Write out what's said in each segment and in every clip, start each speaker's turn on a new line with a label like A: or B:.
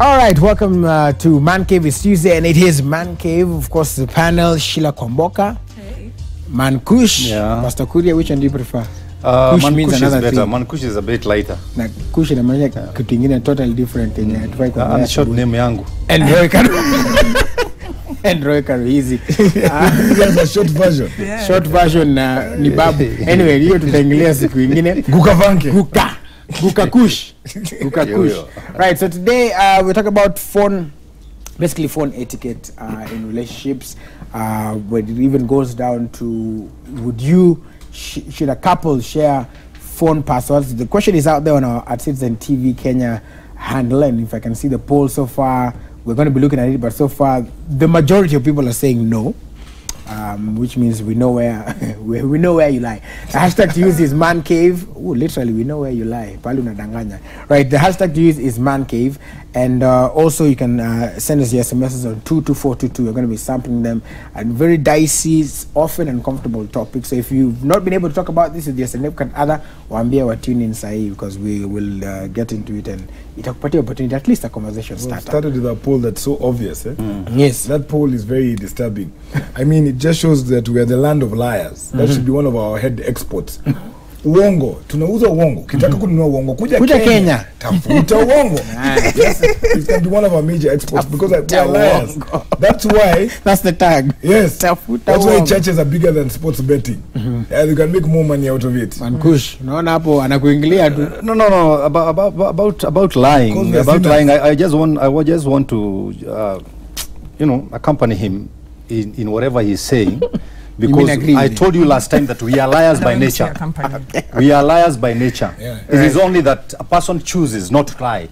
A: All right, welcome to Man Cave. It's Tuesday and it is Man Cave. Of course, the panel, Sheila Kwamboka,
B: hey.
A: Mankush,
C: yeah.
A: Pastor Kuria. Which one do you prefer?
C: Kush
A: means
C: is
A: another
C: better.
A: thing.
C: Mankush is a bit lighter.
A: Na Kush inamaanisha kitu kingine totally different.
C: And short name yangu.
A: And Roy Karu. And Roy Karu, easy.
D: There's a short version.
B: Yeah.
A: Short version ni babu. Anyway, hiyo tutaingilia siku ingine.
D: Guka Vanke.
A: Guka Kush. Guka Kush. Right, so today we talk about basically phone etiquette in relationships, where it even goes down to should a couple share phone passwords? The question is out there on our at Citizen TV Kenya handle, and if I can see the poll so far, we're going to be looking at it, but so far the majority of people are saying no. Which means we know where we know where you lie. The hashtag to use is Man Cave. Ooh, literally, we know where you lie. Palu nadanganya. Right. The hashtag to use is Man Cave, and also you can send us your SMSs on 22422. We're going to be sampling them at very dicey, often uncomfortable topics. So if you've not been able to talk about this with your significant other, waambia wa tune in sahi, because we will get into it and itakupatia opportunity, at least a conversation starter.
D: Started with a poll that's so obvious.
A: Yes.
D: That poll is very disturbing. I mean, it just shows that we are the land of liars. That should be one of our head exports. Uongo, tunauza uongo. Kitaka kununua uongo, kuja Kenya. Tafuta uongo. Yes, it can be one of our major exports because we are liars. That's why.
A: That's the tag.
D: Yes.
A: Tafuta
D: That's why
A: uongo.
D: churches are bigger than sports betting. And you can make more money out of it.
A: Mankush, unaona hapo anakuingilia tu.
C: No. About lying. About lying. I just want to, accompany him in whatever he's saying. Because I told you last time that we are liars by nature. We are liars by nature.
D: Yeah.
C: It is only that a person chooses not to lie.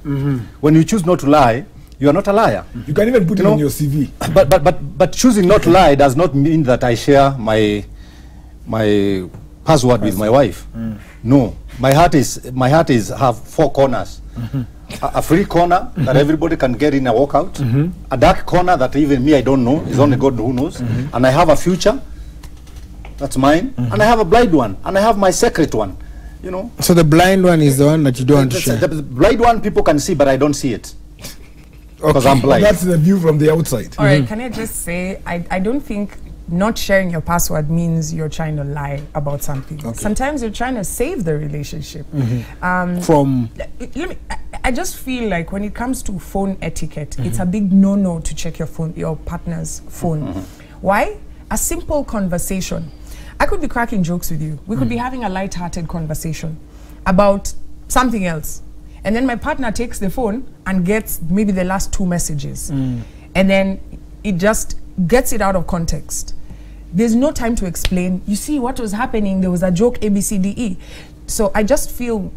C: When you choose not to lie, you are not a liar.
D: You can even put it on your CV.
C: But choosing not to lie does not mean that I share my password with my wife. No, my heart is have four corners. A free corner that everybody can get in and walk out. A dark corner that even me I don't know, is only God who knows. And I have a future. That's mine. And I have a blind one. And I have my secret one.
A: So the blind one is the one that you don't want to share.
C: The blind one people can see, but I don't see it. Because I'm blind.
D: That's the view from the outside.
B: All right, can I just say, I don't think not sharing your password means you're trying to lie about something. Okay. Sometimes you're trying to save the relationship. I just feel like when it comes to phone etiquette, it's a big no-no to check your partner's phone. Why? A simple conversation. I could be cracking jokes with you. We could be having a light-hearted conversation about something else. And then my partner takes the phone and gets maybe the last two messages. And then it just gets it out of context. There's no time to explain. You see what was happening. There was a joke, A, B, C, D, E. So I just feel,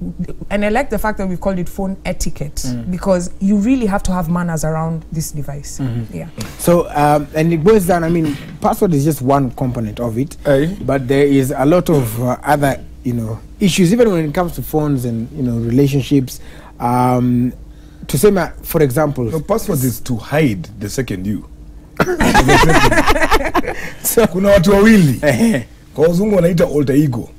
B: and I like the fact that we've called it phone etiquette, because you really have to have manners around this device. Yeah.
A: So, and it boils down, I mean, password is just one component of it, but there is a lot of other, issues, even when it comes to phones and, relationships. To say, for example...
D: The password is to hide the second you. So, kuna watu wawili. Kwa uzungu wanaita alter ego.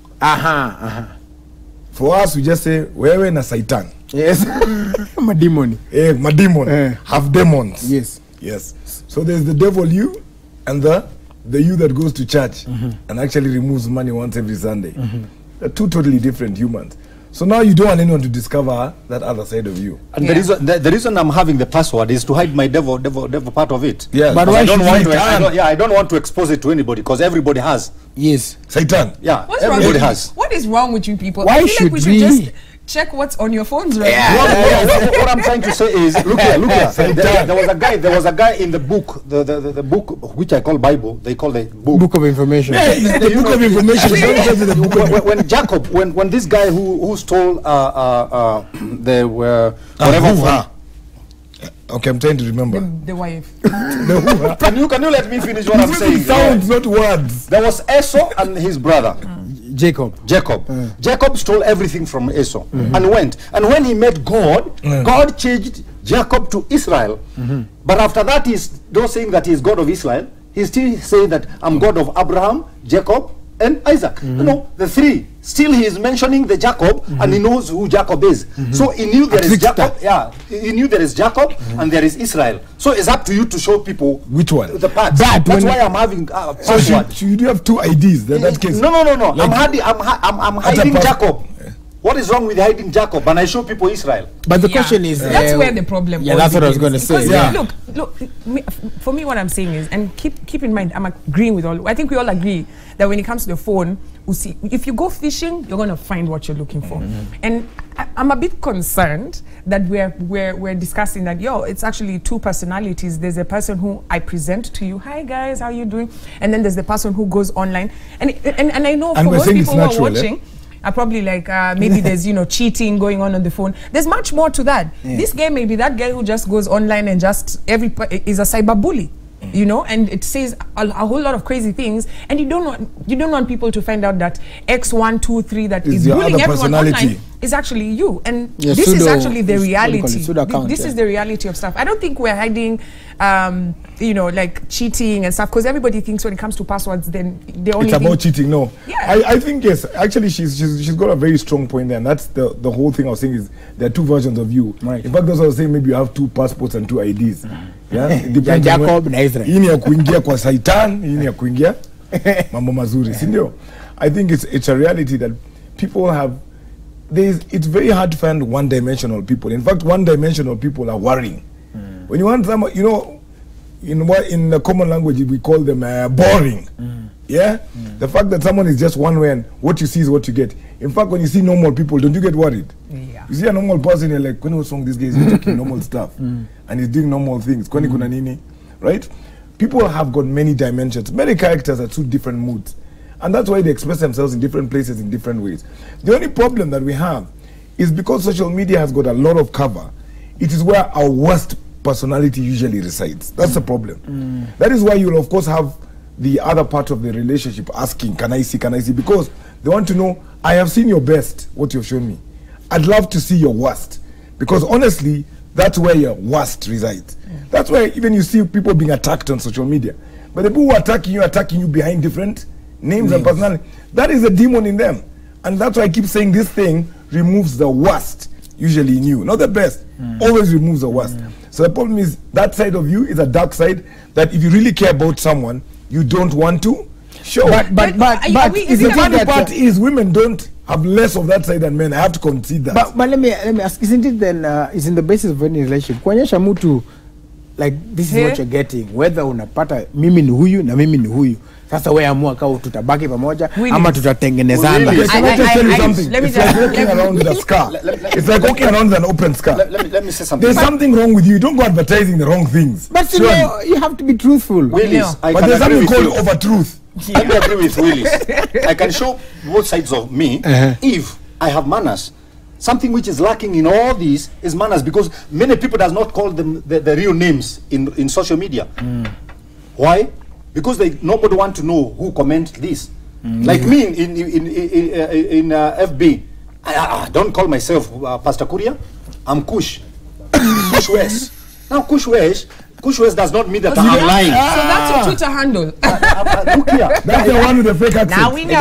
D: For us, we just say, wewe na Satan.
A: Yes. Mademon.
D: Mademon. Have demons.
A: Yes.
D: Yes. So there's the devil you and the you that goes to church and actually removes money once every Sunday. They're two totally different humans. So now you don't want anyone to discover that other side of you.
C: And the reason I'm having the password is to hide my devil part of it.
D: Yeah.
A: But why
C: I don't want to expose it to anybody, because everybody has.
A: Yes.
D: Satan.
C: Yeah.
B: What's
C: everybody has.
B: What is wrong with you people?
A: Why
B: I feel like we should just check what's on your phones right now.
C: What I'm trying to say is, look here. There was a guy in the book, the book which I call Bible. They call the book
A: of information.
D: The book of information.
C: When this guy who stole whatever.
D: Okay, I'm trying to remember.
B: The wife.
C: Can you let me finish what I'm saying?
D: Sounds, not words.
C: There was Esau and his brother.
A: Jacob.
C: Jacob stole everything from Esau and went. And when he met God, God changed Jacob to Israel. But after that, he's not saying that he's God of Israel. He's still saying that I'm God of Abraham, Jacob, and Isaac. The three. Still, he is mentioning the Jacob, and he knows who Jacob is. So he knew there is Jacob. Yeah, he knew there is Jacob and there is Israel. So it's up to you to show people
D: which one.
C: The parts.
A: But
C: that's why I'm having
D: so you do have two IDs. That case.
C: No.
D: Like
C: I'm hiding Jacob. What is wrong with hiding Jacob? And I show people Israel.
A: But the question is,
B: that's where the problem.
A: Yeah, that's what I was going to say.
B: Look. For me, what I'm saying is, and keep in mind, I'm agreeing with all. I think we all agree that when it comes to the phone, we see if you go fishing, you're going to find what you're looking for. And I'm a bit concerned that we're discussing that. It's actually two personalities. There's a person who I present to you. Hi guys, how you doing? And then there's the person who goes online. And I know for most people who are watching. Are probably like maybe there's cheating going on the phone. There's much more to that. This guy may be that guy who just goes online and just is a cyber bully, and it says a whole lot of crazy things, and you don't want people to find out that X1, 2, 3 that is bullying everyone online is actually you, and this is actually the reality. This is the reality of stuff. I don't think we're hiding like cheating and stuff, because everybody thinks when it comes to passwords, then they only
D: it's about cheating. No,
B: yeah.
D: I think yes. Actually, she's got a very strong point there, and that's the whole thing I was saying is there are two versions of you. Right. In fact, that's what I was saying. Maybe you have two passports and two IDs. Yeah, it depends.
A: Jacob na Israel.
D: Hii ni ya kuingia kwa Satan, hii ni ya kuingia mambo mazuri, si ndio? I think it's a reality that people have. It's very hard to find one-dimensional people. In fact, one-dimensional people are worrying. When you want someone, in the common language we call them boring. Yeah, the fact that someone is just one way and what you see is what you get. In fact, when you see normal people, don't you get worried? Yeah. You see a normal person, you're like, what's wrong? This guy is talking normal stuff and he's doing normal things. Right? People have got many dimensions. Many characters are two different moods. And that's why they express themselves in different places in different ways. The only problem that we have is because social media has got a lot of cover, it is where our worst personality usually resides. That's the problem. That is why you'll of course have the other part of the relationship asking, can I see? Because they want to know, I have seen your best, what you've shown me. I'd love to see your worst. Because honestly, that's where your worst resides. That's why even you see people being attacked on social media. But the people who are attacking you behind different names and personality. That is a demon in them. And that's why I keep saying this thing removes the worst, usually in you. Not the best. Always removes the worst. So the problem is that side of you is a dark side that if you really care about someone, you don't want to show.
A: But
D: the funny part is women don't have less of that side than men. I have to concede that.
A: But let me ask, isn't it then is in the basis of any relationship? Kuonyesha mtu like this is what you're getting, whether unapata mimi ni huyu na mimi ni huyu. Sasa wewe amua kama tutabaki pamoja ama tutatengenezana.
D: Let me just walking around with a scar. It's like walking around with an open scar.
C: Let me say something.
D: There's something wrong with you. Don't go advertising the wrong things.
A: But you have to be truthful.
C: Willis,
D: but there's something called over truth.
C: I do agree with Willis. I can show both sides of me if I have manners. Something which is lacking in all these is manners, because many people does not call them the real names in social media. Why? Because nobody want to know who comment this. Like me in FB, I don't call myself Pastor Kuria. I'm Kush. Kush West. Now Kush West does not mean that I'm lying.
B: So that's your Twitter handle.
C: Look here.
D: That's the one with the fake accent.
B: Now we know.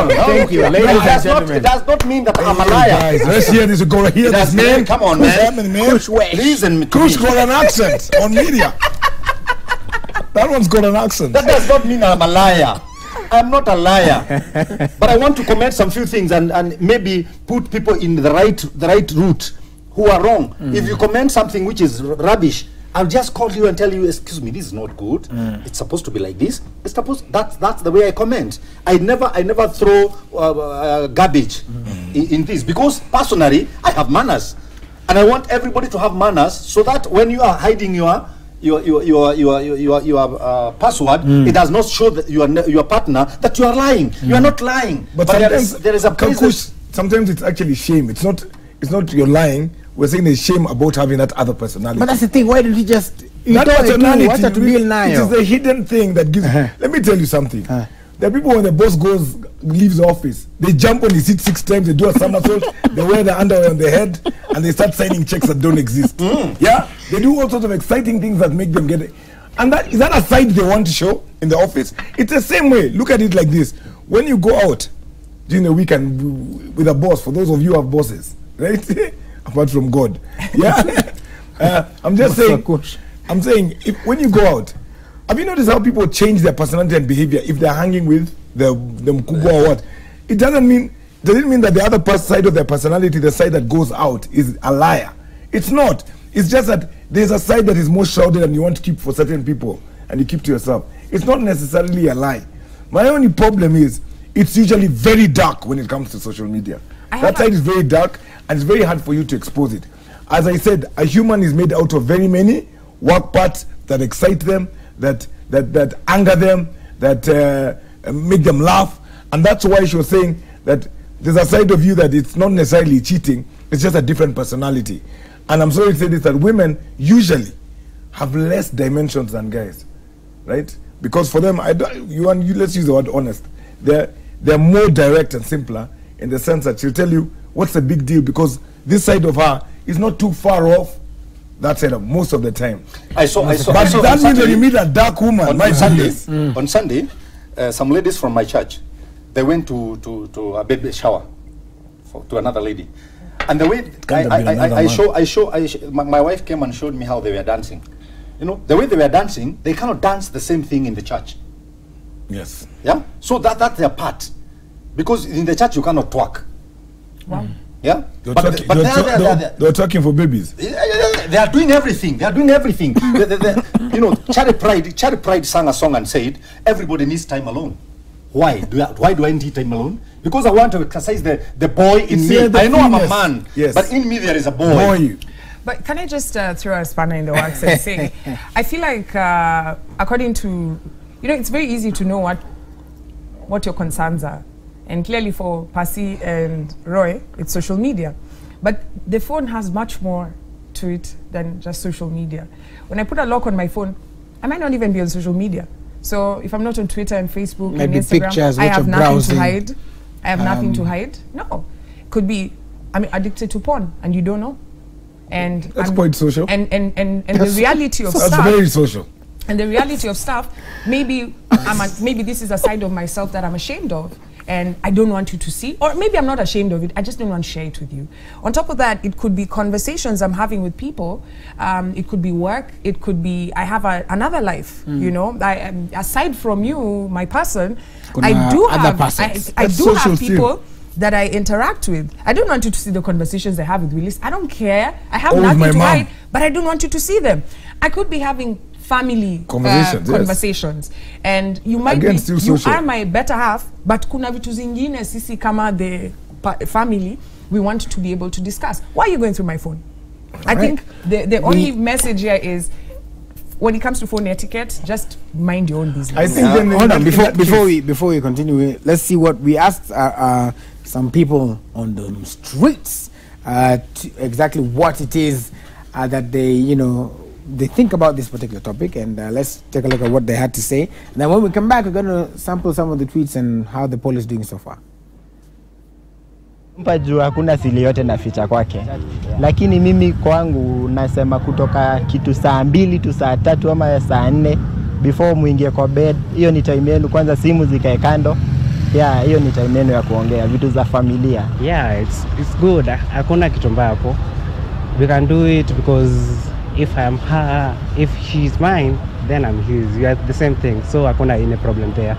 A: Thank you, ladies and gentlemen.
C: It does not mean that I'm a liar.
D: Guys, let's hear this. Go hear this name.
C: Come on, man.
A: Kush West.
C: Listen.
D: Kush got an accent on media. That one's got an accent.
C: That does not mean I'm a liar. I'm not a liar. But I want to comment some few things and maybe put people in the right route who are wrong. If you comment something which is rubbish, I'll just call you and tell you, excuse me, this is not good. It's supposed to be like this. It's supposed that's the way I comment. I never throw garbage in this, because personally I have manners, and I want everybody to have manners, so that when you are hiding your password, it does not show that your partner that you are lying. You are not lying.
D: But
C: there is a place.
D: Sometimes it's actually shame. It's not you're lying. We're saying there's shame about having that other personality.
A: But that's the thing. Why don't you just
D: that personality?
A: It
D: is the hidden thing that gives. Let me tell you something. There are people, when the boss leaves the office, they jump on the seat 6 times, they do a somersault, they wear the underwear on their head, and they start signing checks that don't exist. Yeah, they do all sorts of exciting things that make them get it. And is that a side they want to show in the office? It's the same way. Look at it like this: when you go out, during the week and with a boss, for those of you who have bosses, right? Apart from God. Yeah. I'm just saying, when you go out, have you noticed how people change their personality and behavior if they're hanging with the mkubwa or what? It doesn't mean that the other side of their personality, the side that goes out, is a liar. It's not. It's just that there's a side that is more shrouded and you want to keep for certain people and you keep to yourself. It's not necessarily a lie. My only problem is it's usually very dark when it comes to social media. That side is very dark and it's very hard for you to expose it. As I said, a human is made out of very many work parts that excite them, that anger them, that make them laugh. And that's why she was saying that there's a side of you that it's not necessarily cheating, it's just a different personality. And I'm sorry to say this, that women usually have less dimensions than guys, right? Because for them, let's use the word honest. They're more direct and simpler in the sense that she'll tell you what's the big deal, because this side of her is not too far off that side of most of the time.
C: But
D: that means when you meet a dark woman
C: on Sunday, some ladies from my church, they went to a baby shower to another lady. And the way my wife came and showed me how they were dancing. You know, the way they were dancing, they cannot dance the same thing in the church.
D: Yes.
C: Yeah. So that's their part, because in the church you cannot twerk.
B: Wow.
C: Yeah.
D: They're talking for babies.
C: They are doing everything. They are doing everything. You know, Charity Pride sang a song and said, "Everybody needs time alone." Why do I need time alone? Because I want to exercise the boy in me. I know I'm a man, but in me there is a boy.
B: But can I just throw a spanner in the works and say, I feel like according to, it's very easy to know what your concerns are. And clearly for Pasi and Roy, it's social media. But the phone has much more to it than just social media. When I put a lock on my phone, I might not even be on social media. So if I'm not on Twitter and Facebook and Instagram,
A: pictures,
B: I have nothing to hide. I have nothing to hide. No. Could be, I'm addicted to porn and you don't know. And
D: that's quite social.
B: And the reality of stuff.
D: That's very social.
B: And the reality of stuff, maybe this is a side of myself that I'm ashamed of. And I don't want you to see, or maybe I'm not ashamed of it, I just don't want to share it with you. On top of that, it could be conversations I'm having with people, it could be work, it could be, I have another life, aside from you, my person, I do have people that I interact with. I don't want you to see the conversations I have with Willis. I don't care, I have nothing to hide, but I don't want you to see them. I could be having family conversations, and you might be, you are my better half, but kuna vitu zingine sisi kama the family we want to be able to discuss. Why are you going through my phone? I think the only message here is, when it comes to phone etiquette, just mind your own business.
A: I think hold on, before we continue, let's see what we asked some people on the streets exactly what it is that they think about this particular topic, and let's take a look at what they had to say. And then when we come back, we're going to sample some of the tweets and how the poll is doing so far.
E: Juu hakuna siri yote na ficha kwake. Lakini mimi kwangu nasema kutoka kitu saa 2 tu saa 3 ama saa 4 before muingie kwa bed, hiyo ni time yenu, kwanza simu zikae kando. Yeah, hiyo ni time yenu ya kuongea vitu za familia.
F: Yeah, it's good. Hakuna kitu mbaya hapo. We can do it because if I'm her, if she's mine, then I'm his. We are the same thing. So hakuna any problem there.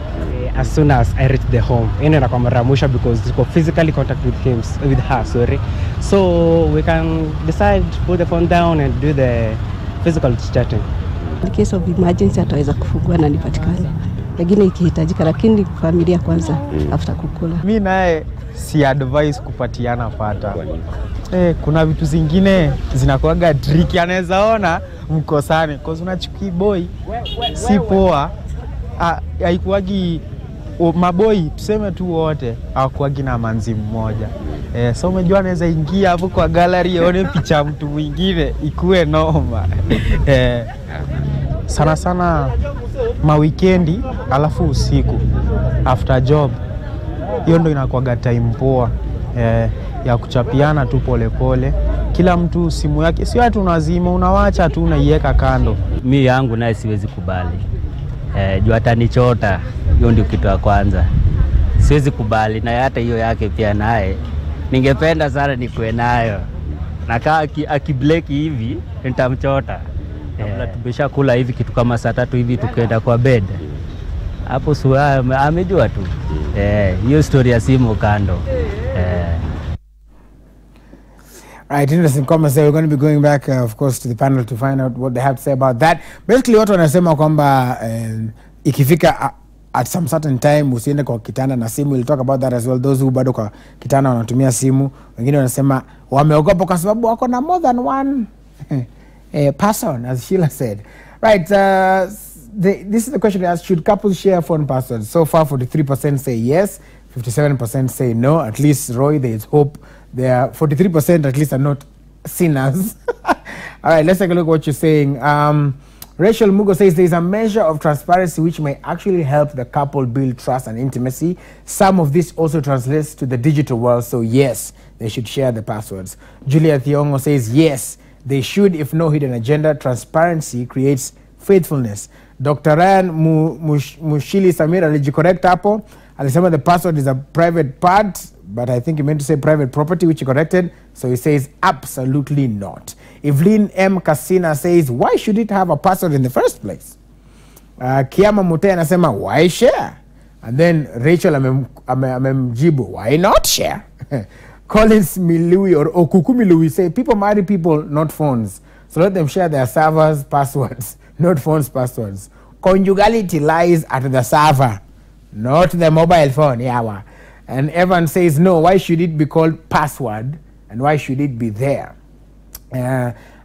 F: As soon as I reach the home, kwa mara mwisho because we physically contact with her, sorry. So we can decide to put the phone down and do the physical chatting.
G: In case of emergency ataweza kufungua na nipatikane. Lakini ikihitajika, lakini familia kwanza after kukula.
E: Mimi naye si advise kupatiana pata. Kuna vitu zingine zinakuaga tricky, anaweza ona mkosane cause unachuki boy si poa. Haikuagi maboy tuseme tu wote hawakuagi na manzi mmoja. So umejua anaweza ingia hapo kwa gallery aone picha mtu mwingine ikue noma. Sana sana mawikendi alafu usiku after job, hiyo ndo inakuaga time poa ya kuchapiana tu pole pole. Kila mtu simu yake, sio watu unazima unawacha tu unaiweka kando.
H: Mimi yangu naye siwezi kubali. Juu atanichota, hiyo ndio kitu ya kwanza. siwezi kubali, na hata hiyo yake pia naye ningependa sana nikuwe nayo, na kaa akibleki hivi nitamchota. Kabla tumesha kula hivi kitu kama saa 3 hivi tukaenda kwa bed, hapo suwa amejua tu hiyo story ya simu kando.
A: Right, interesting comments there. We're going to be going back, of course, to the panel to find out what they have to say about that. Basically, watu wanasema kwamba ikifika at some certain time usiende kwa kitanda na simu. We'll talk about that as well. Those who bado kwa kitanda wanatumia simu, wengine wanasema wameogopa kwa sababu wako na more than one person, as Sheila said. Right, this is the question asked: should couples share phone passwords? So far, 43% say yes, 57% say no. At least, Roy, there is hope. There are 43% at least are not sinners. All right, let's take a look at what you're saying. Rachel Mugo says there is a measure of transparency which may actually help the couple build trust and intimacy. Some of this also translates to the digital world, so yes, they should share the passwords. Julia Thiongo says yes, they should, if no hidden agenda. Transparency creates faithfulness. Dr. Ryan Mushili Samir alijicorrect hapo. Alisema the password is a private part, but I think he meant to say private property, which he corrected. So he says absolutely not. Evelyn M. Kasina says, why should it have a password in the first place? Kiama Mute anasema, why share? And then Rachel amemjibu, why not share? Collins Milui or Okuku Milui say, people marry people, not phones. So let them share their servers' passwords, not phones' passwords. Conjugality lies at the server, not the mobile phone. Yeah. And Evan says, no, why should it be called password? And why should it be there?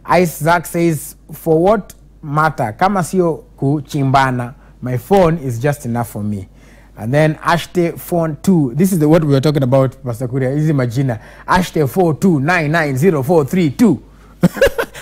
A: Isaac says, for what matter? Kama sio kuchimbana, my phone is just enough for me. And then Ashte phone 2. This is what we were talking about, Pastor Kuria. Easy Magina. Ashte 429904332.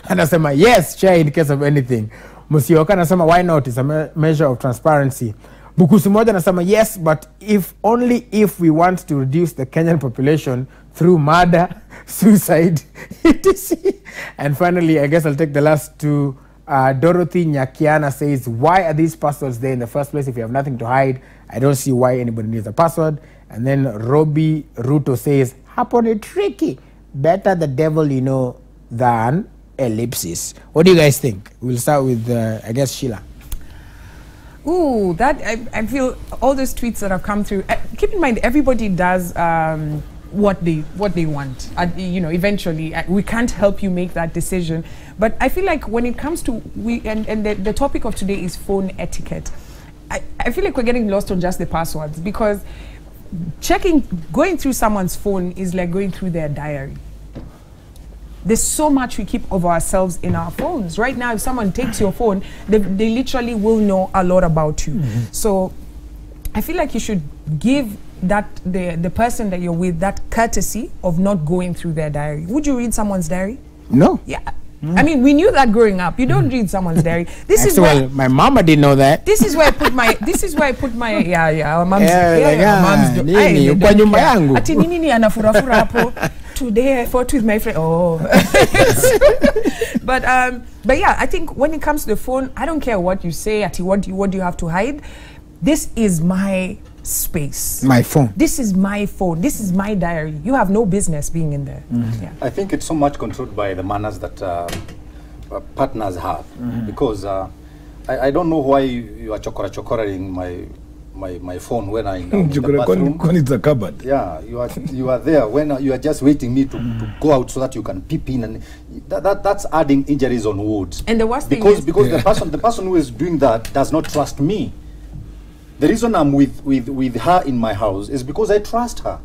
A: And I say, yes, share in case of anything. Musioka anasema, why not? It's a measure of transparency. Bukusu moja anasema, yes, but if only if we want to reduce the Kenyan population through murder, suicide, etc. And finally, I guess I'll take the last two. Dorothy Nyakiana says, why are these passwords there in the first place if you have nothing to hide? I don't see why anybody needs a password. And then Robbie Ruto says, hapo ni tricky. Better the devil you know than ellipsis. What do you guys think? We'll start with, I guess, Sheila.
B: Ooh, that I feel all those tweets that have come through. Keep in mind, everybody does what they want. Eventually, we can't help you make that decision. But I feel like when it comes to the topic of today is phone etiquette. I feel like we're getting lost on just the passwords, because going through someone's phone is like going through their diary. There's so much we keep of ourselves in our phones. Right now, if someone takes your phone, they literally will know a lot about you. So I feel like you should give the person that you're with that courtesy of not going through their diary. Would you read someone's diary?
A: No.
B: Yeah. I mean, we knew that growing up. You don't read someone's diary. This is
A: why my mama didn't know that.
B: This is where I put my. This is where I put my. Our mom's. Ati nini anafurafura hapo. Today I fought with my friend. Oh. But yeah, I think when it comes to the phone, I don't care what you say. Ati what do you have to hide? This is my space. My phone. This is my phone. This is my diary. You have no business being in there. Yeah.
C: I think it's so much controlled by the manners that partners have, because I don't know why you are chocoraing my phone when I'm in the bathroom.
D: It's a cupboard.
C: Yeah, you are there when you are just waiting me to go out so that you can peep in, and that's adding injuries on wounds.
B: And the worst thing
C: is because the person who is doing that does not trust me. The reason I'm with her in my house is because I trust her.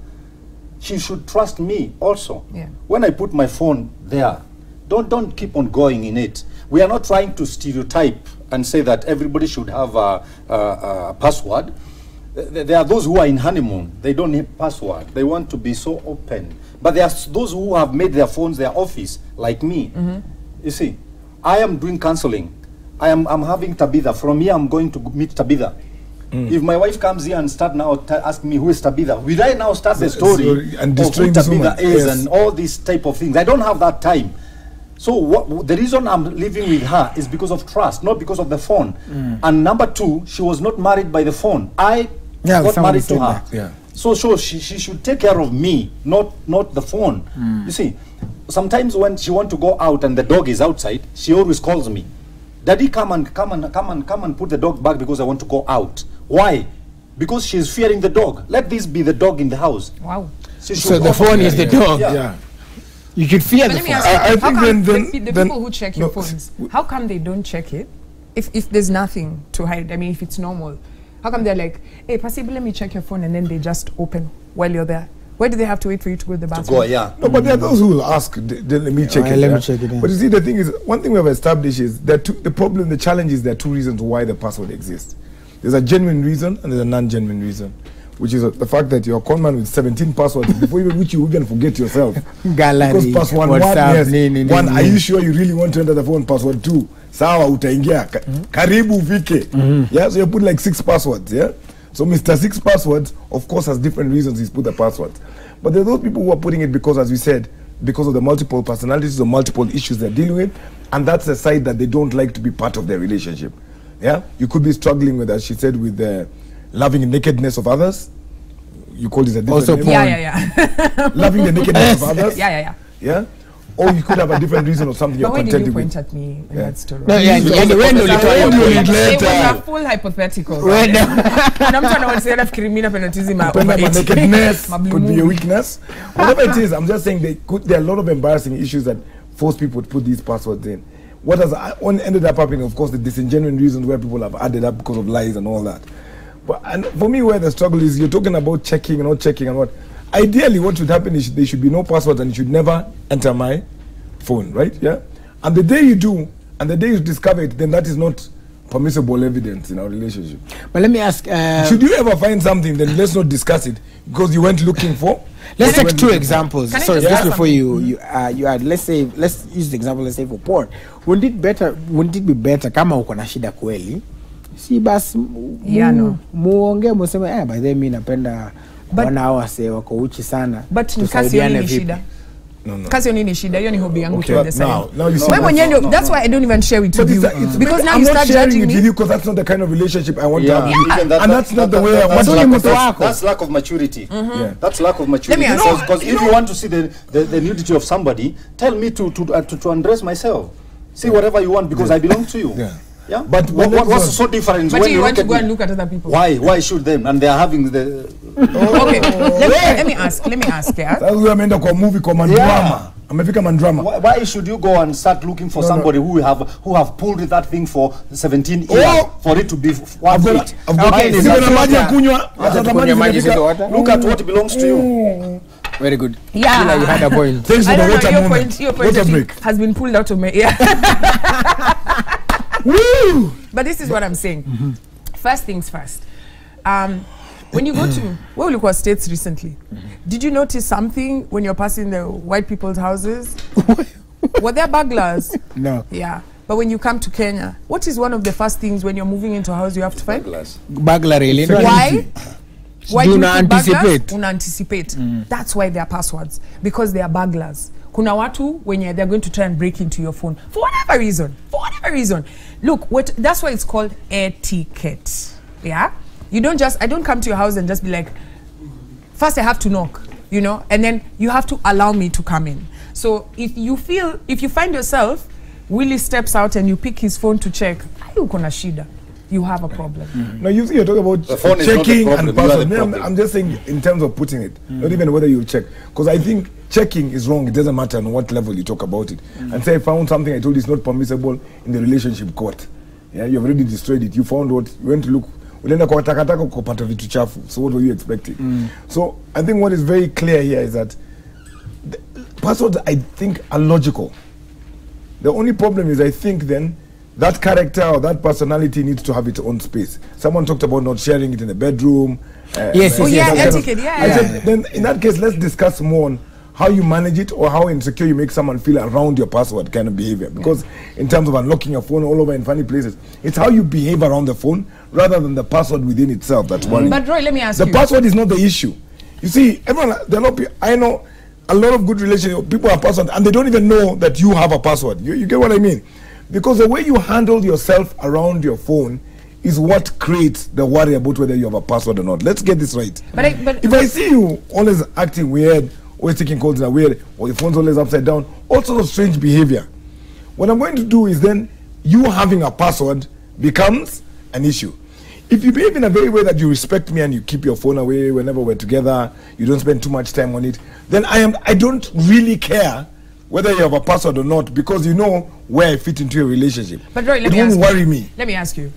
C: She should trust me also.
B: Yeah.
C: When I put my phone there, don't keep on going in it. We are not trying to stereotype and say that everybody should have a password. There are those who are in honeymoon. They don't need password. They want to be so open. But there are those who have made their phones their office, like me. You see, I am doing counseling. I'm having Tabitha. From here, I'm going to meet Tabitha. If my wife comes here and start now asking me who is Tabitha, will I now start the story
D: and
C: of who Tabitha is,
D: yes,
C: and all these type of things? I don't have that time. So the reason I'm living with her is because of trust, not because of the phone. And number two, she was not married by the phone. I
A: Yeah,
C: got
A: somebody
C: married to
A: said
C: her.
A: that.
D: Yeah.
C: So she should take care of me, not the phone. You see, sometimes when she want to go out and the dog is outside, she always calls me. Daddy, come and put the dog back because I want to go out. Why? Because she's fearing the dog. Let this be the dog in the house.
B: Wow.
A: So the phone is the dog.
D: Yeah.
A: You should fear the
B: But let me
A: phone.
B: ask you,
D: I
B: how
D: think
B: come
D: then-
B: the
D: then-
B: people who check your
D: no,
B: phones, how come they don't check it? If there's nothing to hide, I mean, if it's normal, how come they're like, hey, possibly let me check your phone, and then they just open while you're there? Why do they have to wait for you to go to the
C: To
B: bathroom?
C: go, yeah.
D: No, but there are those who will ask, let me check it.
A: let me
D: yeah?
A: check it, yeah.
D: But you see, the thing is, one thing we have established is that the challenge is there are two reasons why the password exists. There's a genuine reason and there's a non-genuine reason, which is the fact that you're a con man with 17 passwords before even which you even forget yourself.
A: Gallery,
D: Because password
A: WhatsApp,
D: yes, one, are you sure you really want to enter the phone? Password 2, sawa utaingia, karibu vike. Yeah, so you put like 6 passwords, yeah? So Mr. 6 passwords, of course, has different reasons he's put the passwords. But there are those people who are putting it because, as we said, because of the multiple personalities or multiple issues they're dealing with, and that's a side that they don't like to be part of their relationship. Yeah, you could be struggling with, as she said, with the loving the nakedness of others. You call it a different
A: Also
D: name.
A: porn.
B: Yeah.
D: Loving the nakedness of others.
B: Yeah.
D: Yeah, or you could have a different reason or something
B: But
D: you're
B: why did you
D: contending
B: point
D: with.
B: at me in
D: Yeah.
B: that story?
A: No, yeah,
D: Because
A: and when will you tell
D: when
A: you?
D: will it
B: It was
D: later?
B: a full hypothetical.
A: When-
B: Na mtu anawasia nafikiri mimi napenda tizi ma
D: Depending
B: over
D: on
B: 80.
D: nakedness
B: Ma blue
D: could be a
B: movie.
D: weakness. Whatever it is, I'm just saying there are a lot of embarrassing issues that force people to put these passwords in. What has ended up happening, of course, the disingenuous reasons where people have added up because of lies and all that. But and for me, where the struggle is, you're talking about checking and not checking and what. Ideally, what should happen is there should be no passwords and you should never enter my phone, right? Yeah. And the day you do, and the day you discover it, then that is not permissible evidence in our relationship.
A: But let me ask.
D: Should you ever find something, then let's not discuss it because you went looking for.
A: Let's
D: When
A: take
D: you
A: two
D: do-
A: examples.
B: Can I
A: Sorry,
B: just
A: just
B: add
A: before
B: something?
A: you add. Let's use the example. Let's say for porn. Wouldn't it be better kama uko na shida kweli? Si basi
B: Yeah, no.
A: muongee museme by the way mimi napenda
B: But-
A: wana hawa wase wako uchi sana.
B: But kasi
A: tusaidiane
B: yoni ni
A: vipi?
B: shida.
D: No.
B: Kasi yoni ni shida. Hiyo ni hobby yangu
D: Okay,
B: to the side.
D: now you see.
B: Wewe mwenyewe ndio, that's why I don't even share it
D: But
B: with you.
D: it's
B: Because now
D: I'm
B: you
D: not
B: start
D: sharing
B: judging
D: it with
B: me.
D: you because that's not the kind of relationship I want to have with you.
C: Even
D: And that's not the way I want
C: that's
D: to
C: lack
D: have
C: of-
D: with
A: wako.
C: that's lack of maturity.
D: Yeah.
C: That's lack of maturity.
B: Let me ask you-
C: Because if you want to see the nudity of somebody, tell me to undress myself. See whatever you want because I belong to you.
D: Yeah.
C: Yeah.
D: But when
C: what's
D: it's
C: so different
B: But
C: when
B: you
C: you
B: want
C: look
B: to go
C: at
B: and
C: me?
B: look at other people.
C: Why should them? And they are having the.
B: Okay. Let me ask. Yeah.
D: That's why ameenda kwa movie kwa mandrama. Amefika mandrama.
C: Why should you go and start looking for somebody who have pulled that thing for 17 years for it to be 1 feet?
D: I've got
A: Okay,
D: sina na maji ya
A: water.
D: kunywa.
A: Wacha
D: Sasa
A: tukunywe maji
D: zimefika.
A: sisi water.
C: Look at what belongs to you.
A: Very good.
B: Yeah.
A: Kila you had a point.
D: Thanks for
B: I
D: the
B: don't know,
D: water
B: your
D: moment.
B: point, your point
D: Water
B: I think
D: break.
B: has been pulled out of my ear.
D: Woo!
B: But this is what I'm saying. First things first. When you go to where you go states recently, did you notice something when you're passing the white people's houses? Were there burglars?
A: No.
B: Yeah. But when you come to Kenya, what is one of the first things when you're moving into a house you have to find?
A: Burglary. really?
B: Why? Why
A: Do
B: you
A: not
B: put burglars?
A: anticipate.
B: Una anticipate. That's why they are passwords, because they are burglars. Kuna watu when they're going to try and break into your phone for whatever reason. Look, that's why it's called etiquette. Yeah, I don't come to your house and just be like, first I have to knock, and then you have to allow me to come in. So if you find yourself, Willie steps out and you pick his phone to check, uko na shida, you have a problem.
D: No, you see, you're talking about
C: The phone is not the
D: checking
C: problem,
D: and
C: you are the
D: password. No,
C: problem.
D: I'm just saying in terms of putting it, not even whether you check. Because I think checking is wrong. It doesn't matter on what level you talk about it. And say I found something I told you is not permissible in the relationship court. Yeah, you've already destroyed it. You found what you went to look. Ulienda kwa takataka kupata vitu chafu. So what were you expecting? So I think what is very clear here is that the passwords, I think, are logical. The only problem is I think then that character or that personality needs to have its own space. Someone talked about not sharing it in the bedroom.
A: Yes,
B: Oh, yeah,
D: that kind of-
B: etiquette, yeah,
D: I
B: yeah.
D: said, then in that case, let's discuss more on how you manage it or how insecure you make someone feel around your password kind of behavior. Because in terms of unlocking your phone all over in funny places, it's how you behave around the phone rather than the password within itself that's worrying.
B: But Roy, let me ask
D: The
B: you.
D: password is not the issue. You see, everyone, there are a lot of people, I know a lot of good relationships, people have password and they don't even know that you have a password. You get what I mean? Because the way you handle yourself around your phone is what creates the worry about whether you have a password or not. Let's get this right.
B: But
D: if I see you always acting weird, always taking calls in a weird, or your phone's always upside down, all sorts of strange behavior, what I'm going to do is then you having a password becomes an issue. If you behave in a very way that you respect me and you keep your phone away whenever we're together, you don't spend too much time on it, then I don't really care whether you have a password or not, because you know where I fit into your relationship.
B: But Roy,
D: it won't worry me.
B: Let me ask you.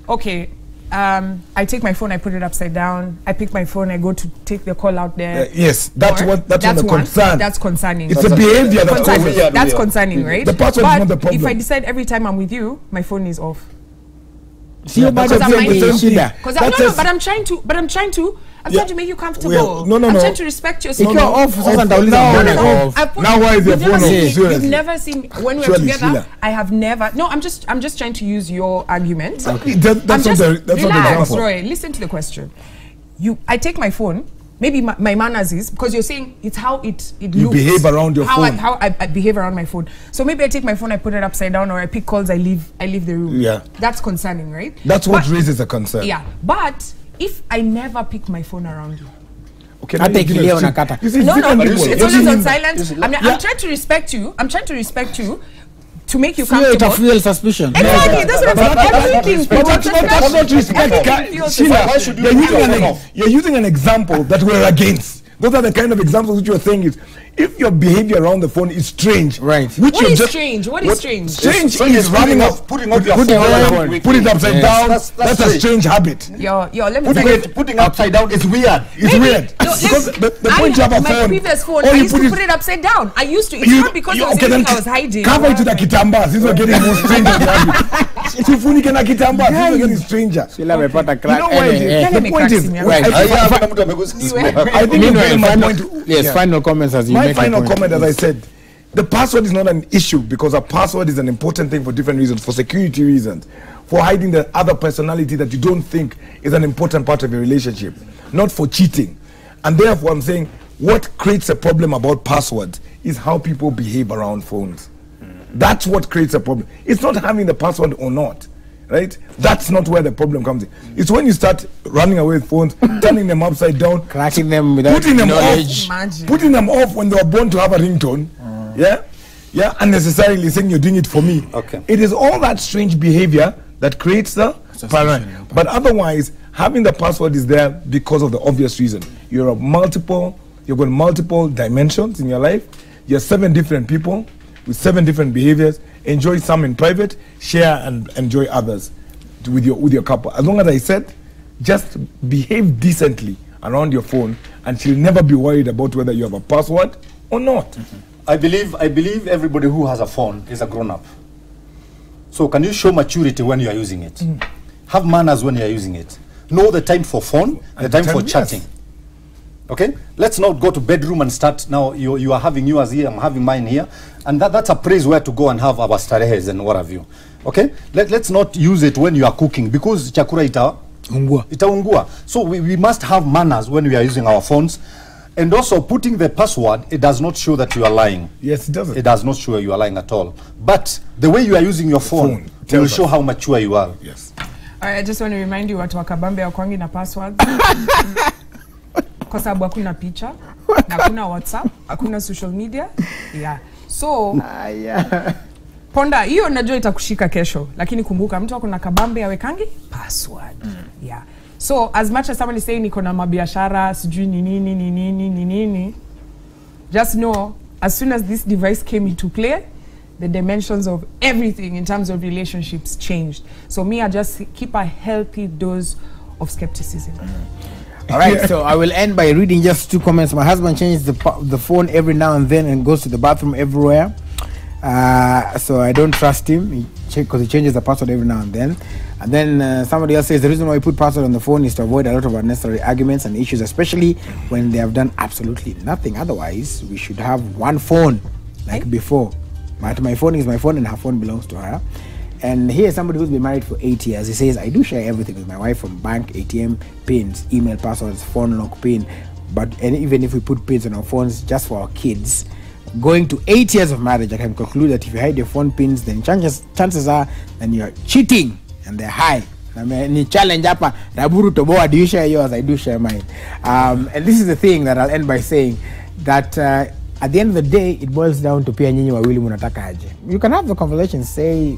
B: Okay, I take my phone, I put it upside down. I pick my phone, I go to take the call out there.
D: Yes, that's the concern.
B: That's concerning.
D: It's a behavior
B: that's concerning, right?
D: The password is not the problem.
B: If I decide every time I'm with you, my phone is off.
A: See, but I'm
B: trying to make you comfortable.
D: No.
B: I'm trying to respect your
A: security. Now
D: why is your phone off?
B: You've never seen when we're together. I have never. No, I'm just trying to use your argument.
D: That's not the example.
B: Roy, listen to the question. I take my phone. Maybe my manners is because you're saying it's how it looks.
D: You behave around your phone.
B: How I behave around my phone. So maybe I take my phone, I put it upside down, or I pick calls, I leave the room.
D: Yeah.
B: That's concerning, right?
D: That's what raises a concern.
B: Yeah. But if I never pick my phone around you.
A: Okay, no, it's
B: always on silent. I'm trying to respect you. To make you comfortable.
A: To fuel suspicion.
B: Exactly, that's what I'm saying.
D: That's not respect. Sheila, you're using an example that we're against. Those are the kind of examples which you're saying is, if your behavior around the phone is strange,
A: right?
B: What is strange?
D: Strange is running off, putting up your phone, put it upside down. That's a strange habit.
B: Let me
C: putting upside down is weird.
D: It's weird because the point you have a phone.
B: My previous phone, I used to put it upside down. I used to. It's not because I was hiding.
D: Cover it with a kitambas. This is getting more stranger. Usifunike na kitambaa, this is getting stranger.
A: Sheila amepata crack.
D: You know why the point is, I think my point.
A: Yes, final comments as you
D: make. My final comment, as I said, the password is not an issue because a password is an important thing for different reasons, for security reasons, for hiding the other personality that you don't think is an important part of your relationship, not for cheating. And therefore, I'm saying what creates a problem about passwords is how people behave around phones. That's what creates a problem. It's not having the password or not, right? That's not where the problem comes in. It's when you start running away with phones, turning them upside down,
A: cracking them without knowledge,
D: putting them off when they were born to have a ringtone, unnecessarily saying you're doing it for me.
C: Okay.
D: It is all that strange behavior that creates the paranoia. But otherwise, having the password is there because of the obvious reason. You've got multiple dimensions in your life. You're 7 different people with 7 different behaviors. Enjoy some in private, share and enjoy others with your couple. As long as I said, just behave decently around your phone and she'll never be worried about whether you have a password or not.
C: I believe everybody who has a phone is a grown-up. So can you show maturity when you are using it? Have manners when you are using it. Know the time for phone, the time for chatting. Yes. Okay, let's not go to bedroom and start now. You are having yours here, I'm having mine here, and that's a place where to go and have our starehes and what have you. Okay, let's not use it when you are cooking because chakura itaungua. So we must have manners when we are using our phones, and also putting the password. It does not show that you are lying.
D: Yes, it doesn't.
C: It does not show you are lying at all. But the way you are using your phone will show how mature you are.
D: Yes.
B: All right, I just want to remind you watu wakabambe wakwangi na password. Kwa sababu hakuna picha, hakuna WhatsApp, hakuna social media. Yeah. So, Ponda, hiyo najua itakushika kesho, lakini kumbuka mtu akona kabambe awekangi password. Yeah. So, as much as someone is saying niko na mabiashara, sijui ni nini, just know as soon as this device came into play, the dimensions of everything in terms of relationships changed. So me, I just keep a healthy dose of skepticism.
A: All right, so I will end by reading just 2 comments. My husband changes the phone every now and then and goes to the bathroom everywhere. So I don't trust him because he changes the password every now and then. And then somebody else says the reason why we put password on the phone is to avoid a lot of unnecessary arguments and issues, especially when they have done absolutely nothing. Otherwise, we should have one phone like before. My phone is my phone and her phone belongs to her. And here's somebody who's been married for 8 years. He says, I do share everything with my wife, from bank, ATM, pins, email, passwords, phone lock, pin. And even if we put pins on our phones just for our kids, going to 8 years of marriage, I can conclude that if you hide your phone pins, then chances are then you're cheating and they're high. Ni challenge hapa. Raburu toboa, do you share yours? I do share mine. And this is the thing that I'll end by saying that at the end of the day, it boils down to pia nyinyi wawili mnataka aje. You can have the conversation, say,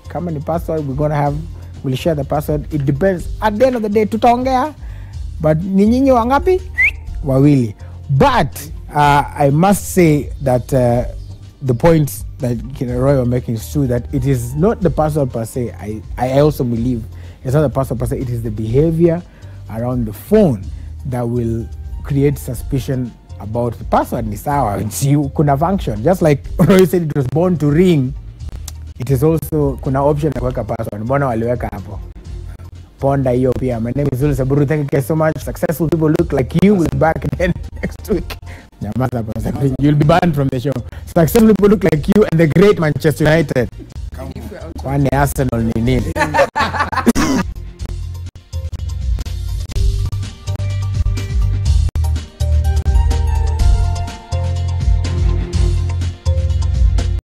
A: kama ni password, we'll share the password. It depends. At the end of the day, tutaongea. But ni nyinyi wangapi? Wawili. But I must say that the point that Roy was making is true, that it is not the password per se. I also believe it's not the password per se. It is the behavior around the phone that will create suspicion about the password. Ni sawa, kuna function. Just like Roy said, it was born to ring. It is also kuna option ya kuweka password. Mbona waliweka hapo? Ponda hiyo pia. My name is Zulu Saburu. Thank you guys so much. Successful people look like you. We'll be back again next week. You'll be banned from the show. Successful people look like you and the great Manchester United. Kwani Arsenal ni nini?